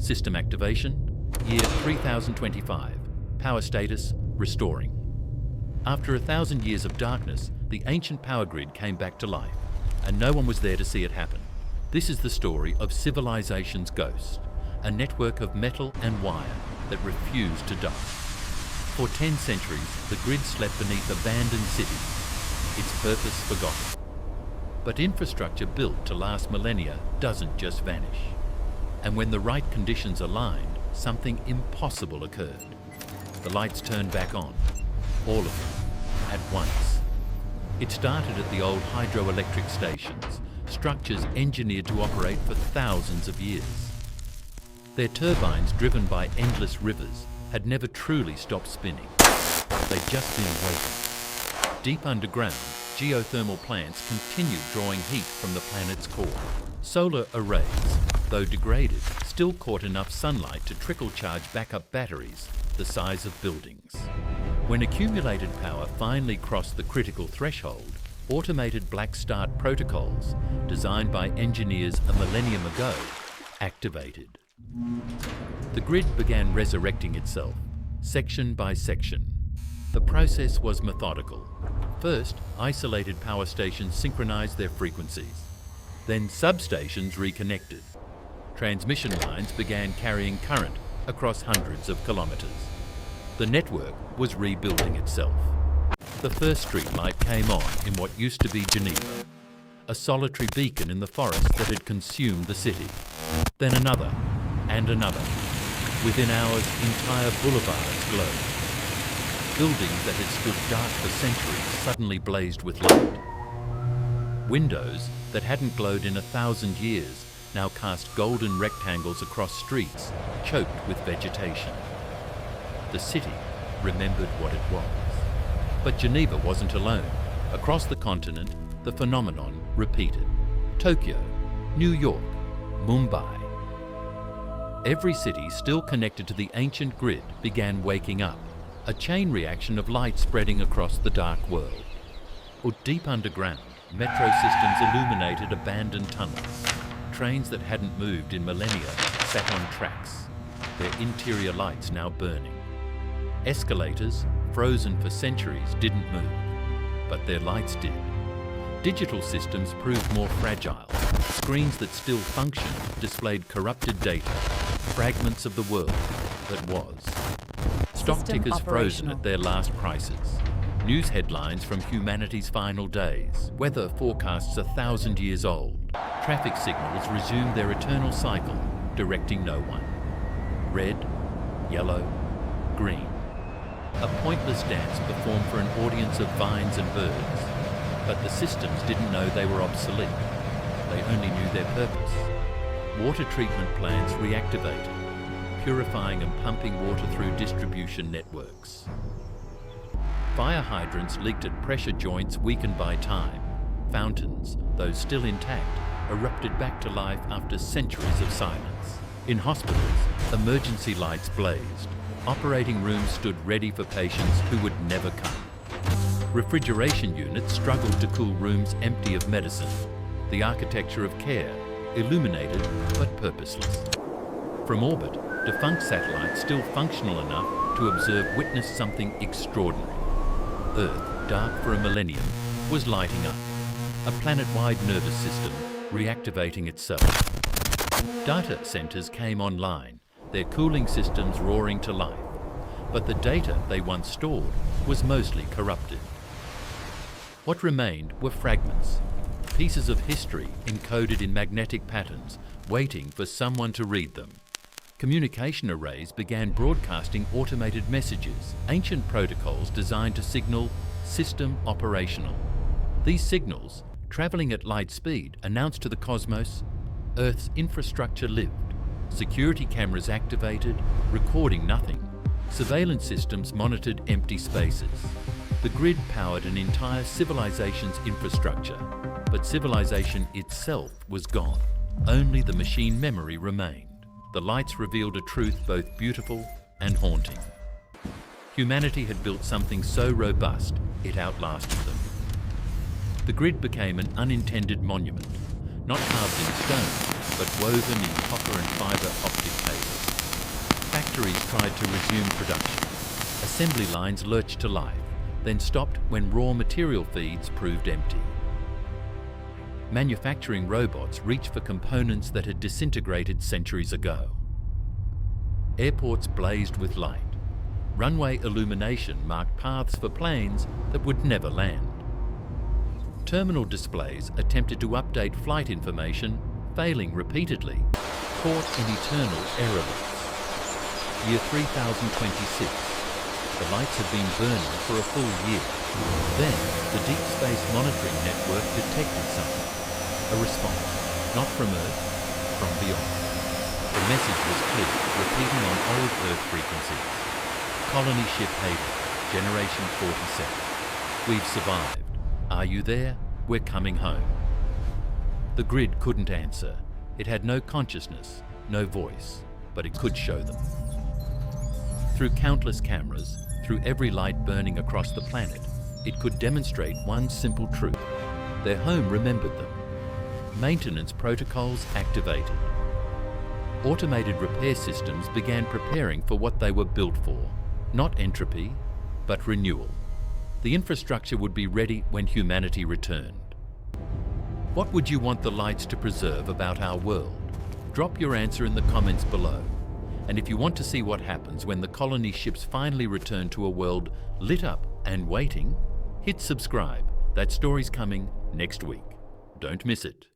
System activation, year 3025. Power status, restoring. After 1,000 years of darkness, the ancient power grid came back to life, and no one was there to see it happen. This is the story of civilization's ghost, a network of metal and wire that refused to die. For 10 centuries, the grid slept beneath abandoned cities, its purpose forgotten. But infrastructure built to last millennia doesn't just vanish. And when the right conditions aligned, something impossible occurred. The lights turned back on, all of them, at once. It started at the old hydroelectric stations, structures engineered to operate for thousands of years. Their turbines, driven by endless rivers, had never truly stopped spinning. They'd just been waiting. Deep underground, geothermal plants continued drawing heat from the planet's core. Solar arrays, though degraded, still caught enough sunlight to trickle-charge backup batteries the size of buildings. When accumulated power finally crossed the critical threshold, automated black start protocols, designed by engineers a millennium ago, activated. The grid began resurrecting itself, section by section. The process was methodical. First, isolated power stations synchronized their frequencies. Then substations reconnected. Transmission lines began carrying current across hundreds of kilometers. The network was rebuilding itself. The first streetlight came on in what used to be Geneva, a solitary beacon in the forest that had consumed the city. Then another, and another. Within hours, entire boulevards glowed. Buildings that had stood dark for centuries suddenly blazed with light. Windows that hadn't glowed in 1,000 years now cast golden rectangles across streets choked with vegetation. The city remembered what it was. But Geneva wasn't alone. Across the continent, the phenomenon repeated. Tokyo, New York, Mumbai. Every city still connected to the ancient grid began waking up, a chain reaction of light spreading across the dark world. Or deep underground, metro systems illuminated abandoned tunnels. Trains that hadn't moved in millennia sat on tracks, their interior lights now burning. Escalators, frozen for centuries, didn't move, but their lights did. Digital systems proved more fragile. Screens that still functioned displayed corrupted data, fragments of the world that was. Stock tickers frozen at their last prices. News headlines from humanity's final days. Weather forecasts 1,000 years old. Traffic signals resumed their eternal cycle, directing no one. Red, yellow, green. A pointless dance performed for an audience of vines and birds. But the systems didn't know they were obsolete. They only knew their purpose. Water treatment plants reactivated, purifying and pumping water through distribution networks. Fire hydrants leaked at pressure joints weakened by time. Fountains, though still intact, erupted back to life after centuries of silence. In hospitals, emergency lights blazed. Operating rooms stood ready for patients who would never come. Refrigeration units struggled to cool rooms empty of medicine. The architecture of care, illuminated but purposeless. From orbit, defunct satellites still functional enough to observe witnessed something extraordinary. Earth, dark for a millennium, was lighting up. A planet-wide nervous system reactivating itself. Data centers came online, their cooling systems roaring to life. But the data they once stored was mostly corrupted. What remained were fragments, pieces of history encoded in magnetic patterns, waiting for someone to read them. Communication arrays began broadcasting automated messages, ancient protocols designed to signal system operational. These signals, traveling at light speed, announced to the cosmos, Earth's infrastructure lived. Security cameras activated, recording nothing. Surveillance systems monitored empty spaces. The grid powered an entire civilization's infrastructure, but civilization itself was gone. Only the machine memory remained. The lights revealed a truth both beautiful and haunting. Humanity had built something so robust, it outlasted them. The grid became an unintended monument, not carved in stone, but woven in copper and fiber optic cables. Factories tried to resume production. Assembly lines lurched to life, then stopped when raw material feeds proved empty. Manufacturing robots reached for components that had disintegrated centuries ago. Airports blazed with light. Runway illumination marked paths for planes that would never land. Terminal displays attempted to update flight information, failing repeatedly, caught in eternal error loops. Year 3026. The lights had been burning for a full year. Then, the Deep Space Monitoring Network detected something. A response, not from Earth, from beyond. The message was clear, repeating on old Earth frequencies. Colony ship Haven, Generation 47. We've survived. Are you there? We're coming home. The grid couldn't answer. It had no consciousness, no voice, but it could show them. Through countless cameras, through every light burning across the planet, it could demonstrate one simple truth. Their home remembered them. Maintenance protocols activated. Automated repair systems began preparing for what they were built for. Not entropy, but renewal. The infrastructure would be ready when humanity returned. What would you want the lights to preserve about our world? Drop your answer in the comments below. And if you want to see what happens when the colony ships finally return to a world lit up and waiting, hit subscribe. That story's coming next week. Don't miss it.